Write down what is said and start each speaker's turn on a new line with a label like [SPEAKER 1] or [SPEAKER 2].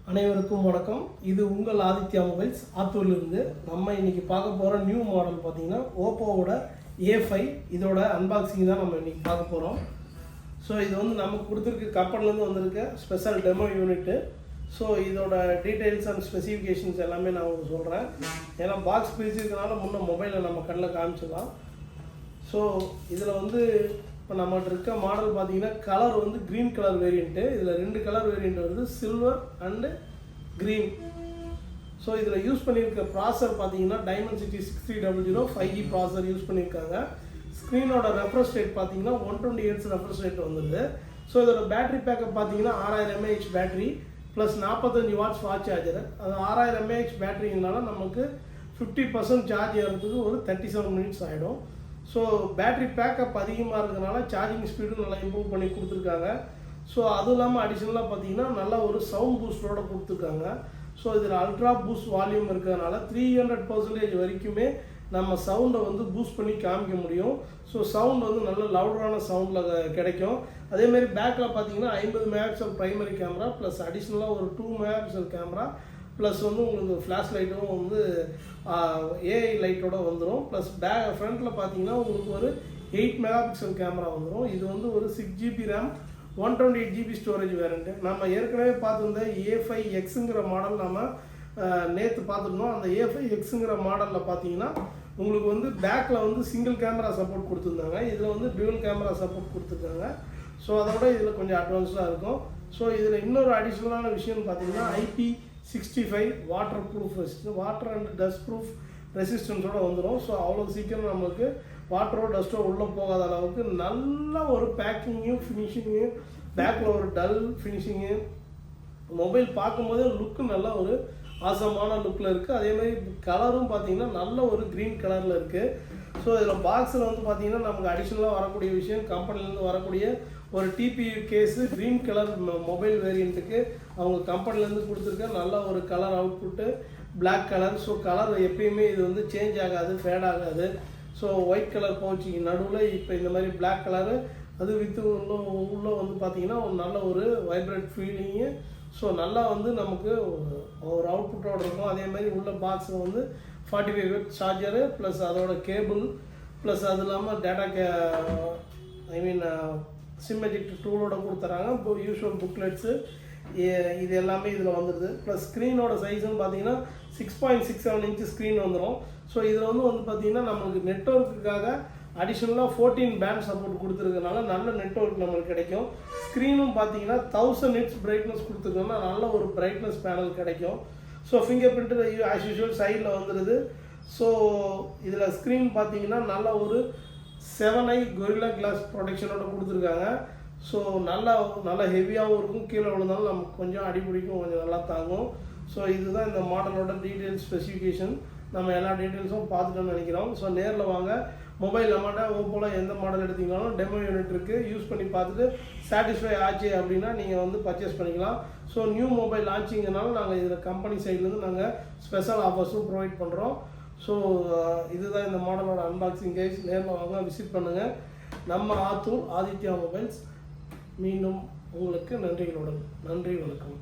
[SPEAKER 1] அனைவருக்கும் வணக்கம். இது உங்கள் ஆதித்யா மொபைல்ஸ் ஆத்தூர்லேருந்து. நம்ம இன்றைக்கி பார்க்க போகிற நியூ மாடல் பார்த்திங்கன்னா ஓப்போவோட A5. இதோட அன்பாக்சிங் தான் நம்ம இன்றைக்கி பார்க்க போகிறோம். ஸோ இது வந்து நமக்கு கொடுத்துருக்கு கம்பெனிலேருந்து வந்திருக்க ஸ்பெஷல் டெமோ யூனிட்டு. ஸோ இதோட டீட்டெயில்ஸ் அண்ட் ஸ்பெசிஃபிகேஷன்ஸ் எல்லாமே நான் உங்களுக்கு சொல்கிறேன். ஏன்னா பாக்ஸ் பிரிச்சிருக்கனால முன்னே மொபைலில் நம்ம கண்ணில் காமிச்சிடலாம். ஸோ இதில் வந்து இப்போ நம்மகிட்ட இருக்க மாடல் பார்த்தீங்கன்னா கலர் வந்து க்ரீன் கலர் வேரியண்ட்டு. இதில் 2 கலர் வேரியண்ட் வருது, சில்வர் அண்டு க்ரீன். ஸோ இதில் யூஸ் பண்ணியிருக்க ப்ராசர் பார்த்தீங்கன்னா Dimensity 6300 5G ப்ராசர் யூஸ் பண்ணியிருக்காங்க. ஸ்க்ரீனோட ரெஃப்ரெஷ் ரேட் பார்த்தீங்கன்னா 120 Hz ரெஃப்ரெஷ் ரேட் வந்துடுது. ஸோ இதோட பேட்டரி பேக்கப் பார்த்தீங்கன்னா 6000 mAh battery plus 45 watts fast charger. அது 6000 mAh பேட்டரிங்கனால நமக்கு 50% சார்ஜ் ஏறதுக்கு ஒரு 37 மினிட்ஸ் ஆகிடும். ஸோ பேட்ரி பேக்கப் அதிகமாக இருக்கிறதுனால சார்ஜிங் ஸ்பீடும் நல்லா இம்ப்ரூவ் பண்ணி கொடுத்துருக்காங்க. ஸோ அதுவும் இல்லாமல் அடிஷ்னலாக பார்த்தீங்கன்னா நல்லா ஒரு சவுண்ட் பூஸ்டரோடு கொடுத்துருக்காங்க. ஸோ இதில் அல்ட்ரா பூஸ்ட் வால்யூம் இருக்கிறதுனால 300% வரைக்குமே நம்ம சவுண்டை வந்து பூஸ்ட் பண்ணி காமிக்க முடியும். ஸோ சவுண்ட் வந்து நல்ல லவுடரான சவுண்டில் கிடைக்கும். அதேமாரி பேக்கில் பார்த்தீங்கன்னா 50 மெகாபிக்சல் ப்ரைமரி கேமரா ப்ளஸ் அடிஷ்னலாக ஒரு 2 மெகாபிக்சல் கேமரா ப்ளஸ் வந்து உங்களுக்கு ஃப்ளாஷ் லைட்டும் வந்து ஏஐ லைட்டோட வந்துடும். ப்ளஸ் ஃப்ரண்ட்டில் பார்த்தீங்கன்னா உங்களுக்கு ஒரு 8 மெகாபிக்சல் கேமரா வந்துடும். இது வந்து ஒரு 6GB ரேம் 128GB ஸ்டோரேஜ் வேரண்ட்டு. நம்ம ஏற்கனவே பார்த்துருந்த A5Xங்கிற மாடல் நம்ம நேற்று பார்த்துருந்தோம். அந்த A5Xங்கிற மாடலில் பார்த்தீங்கன்னா உங்களுக்கு வந்து பேக்கில் வந்து சிங்கிள் கேமரா சப்போர்ட் கொடுத்துருந்தாங்க. இதில் வந்து டுவல் கேமரா சப்போர்ட் கொடுத்துருக்காங்க. ஸோ அதோட இதில் கொஞ்சம் அட்வான்ஸ்டாக இருக்கும். ஸோ இதில் இன்னொரு அடிஷ்னலான விஷயம்னு பார்த்தீங்கன்னா IP65 water proof water and dust proof ரெசிஸ்டன்ஸோடு வந்துடும். ஸோ அவ்வளோ சீக்கிரம் நம்மளுக்கு வாட்டரோ டஸ்ட்டோ உள்ளே போகாத அளவுக்கு நல்ல ஒரு பேக்கிங்கையும் ஃபினிஷிங்கையும், பேக்கில் ஒரு டல் ஃபினிஷிங்கு, மொபைல் பார்க்கும்போதே லுக்கு நல்ல ஒரு ஆசமான லுக்கில் இருக்குது. அதேமாதிரி கலரும் பார்த்தீங்கன்னா நல்ல ஒரு க்ரீன் கலரில் இருக்குது. ஸோ இதில் பாக்ஸில் வந்து பார்த்தீங்கன்னா நமக்கு அடிஷ்னலாக வரக்கூடிய விஷயம் கம்பெனிலேருந்து வரக்கூடிய ஒரு TPU case green colour mobile வேரியண்ட்டுக்கு அவங்க கம்பெனிலேருந்து கொடுத்துருக்க நல்ல ஒரு colour output black colour. So colour எப்பயுமே இது வந்து சேஞ்ச் ஆகாது, ஃபேட் ஆகாது. ஸோ ஒயிட் கலர் பவுச்சிங் நடுவில் இப்போ இந்த மாதிரி பிளாக் கலரு அது வித்து உள்ளே வந்து பார்த்திங்கன்னா ஒரு நல்ல ஒரு வைப்ரண்ட் ஃபீலிங்கு. ஸோ நல்லா வந்து நமக்கு ஒரு அவுட்புட்டோடு இருக்கும். அதே மாதிரி உள்ள பாக்ஸில் வந்து 45 வாட் சார்ஜரு ப்ளஸ் அதோட கேபிள் ப்ளஸ் அது இல்லாமல் டேட்டா சிம் எஜெக்ட் டூலோட கொடுத்துறாங்க. இப்போ யூஷுவல் புக்லெட்ஸு இது எல்லாமே இதில் வந்துடுது. ப்ளஸ் ஸ்க்ரீனோட சைஸ்ன்னு பார்த்தீங்கன்னா 6.67 இன்ச்சு ஸ்க்ரீன் வந்துடும். ஸோ இதில் வந்து பார்த்தீங்கன்னா நம்மளுக்கு நெட்ஒர்க்குக்காக அடிஷ்னலாக 14 பேண்ட் சப்போர்ட் கொடுத்துருக்கனால நல்ல நெட்ஒர்க் நம்மளுக்கு கிடைக்கும். ஸ்க்ரீனும் பார்த்தீங்கன்னா 1000 nits பிரைட்னஸ் கொடுத்துருக்கோன்னா நல்ல ஒரு பிரைட்னஸ் பேனல் கிடைக்கும். So finger print as usual சைடில் வந்துடுது. ஸோ இதில் ஸ்க்ரீன் பார்த்தீங்கன்னா நல்ல ஒரு 7i கொரில்லா கிளாஸ் ப்ரொடெக்ஷனோட கொடுத்துருக்காங்க. ஸோ நல்லா ஹெவியாகவும் இருக்கும், கீழே விழுந்தாலும் நமக்கு கொஞ்சம் அடிப்பிடிக்கும், கொஞ்சம் நல்லா தாங்கும். ஸோ இதுதான் இந்த மாடலோட டீட்டெயில்ஸ் ஸ்பெசிஃபிகேஷன். நம்ம எல்லா டீட்டெயில்ஸும் பார்த்துட்டோம்னு நினைக்கிறோம். ஸோ நேரில் வாங்க. மொபைல் நம்மகிட்ட ஓப்போவில் எந்த மாடல் எடுத்தீங்கனாலும் டெமோ யூனிட் இருக்குது. யூஸ் பண்ணி பார்த்துட்டு சாட்டிஸ்ஃபை ஆச்சு அப்படின்னா நீங்கள் வந்து பர்ச்சேஸ் பண்ணிக்கலாம். ஸோ நியூ மொபைல் லான்ச்சிங்கனால நாங்கள் இதில் கம்பெனி சைட்லேருந்து நாங்கள் ஸ்பெஷல் ஆஃபர்ஸும் ப்ரொவைட் பண்ணுறோம். ஸோ இதுதான் இந்த மாடலோட அன்பாக்சிங் கைஸ். நேரில் வாங்க, விசிட் பண்ணுங்கள். நம்ம ஆத்தூர் ஆதித்யா மொபைல்ஸ். மீண்டும் உங்களுக்கு நன்றிகளுடன். நன்றி, வணக்கம்.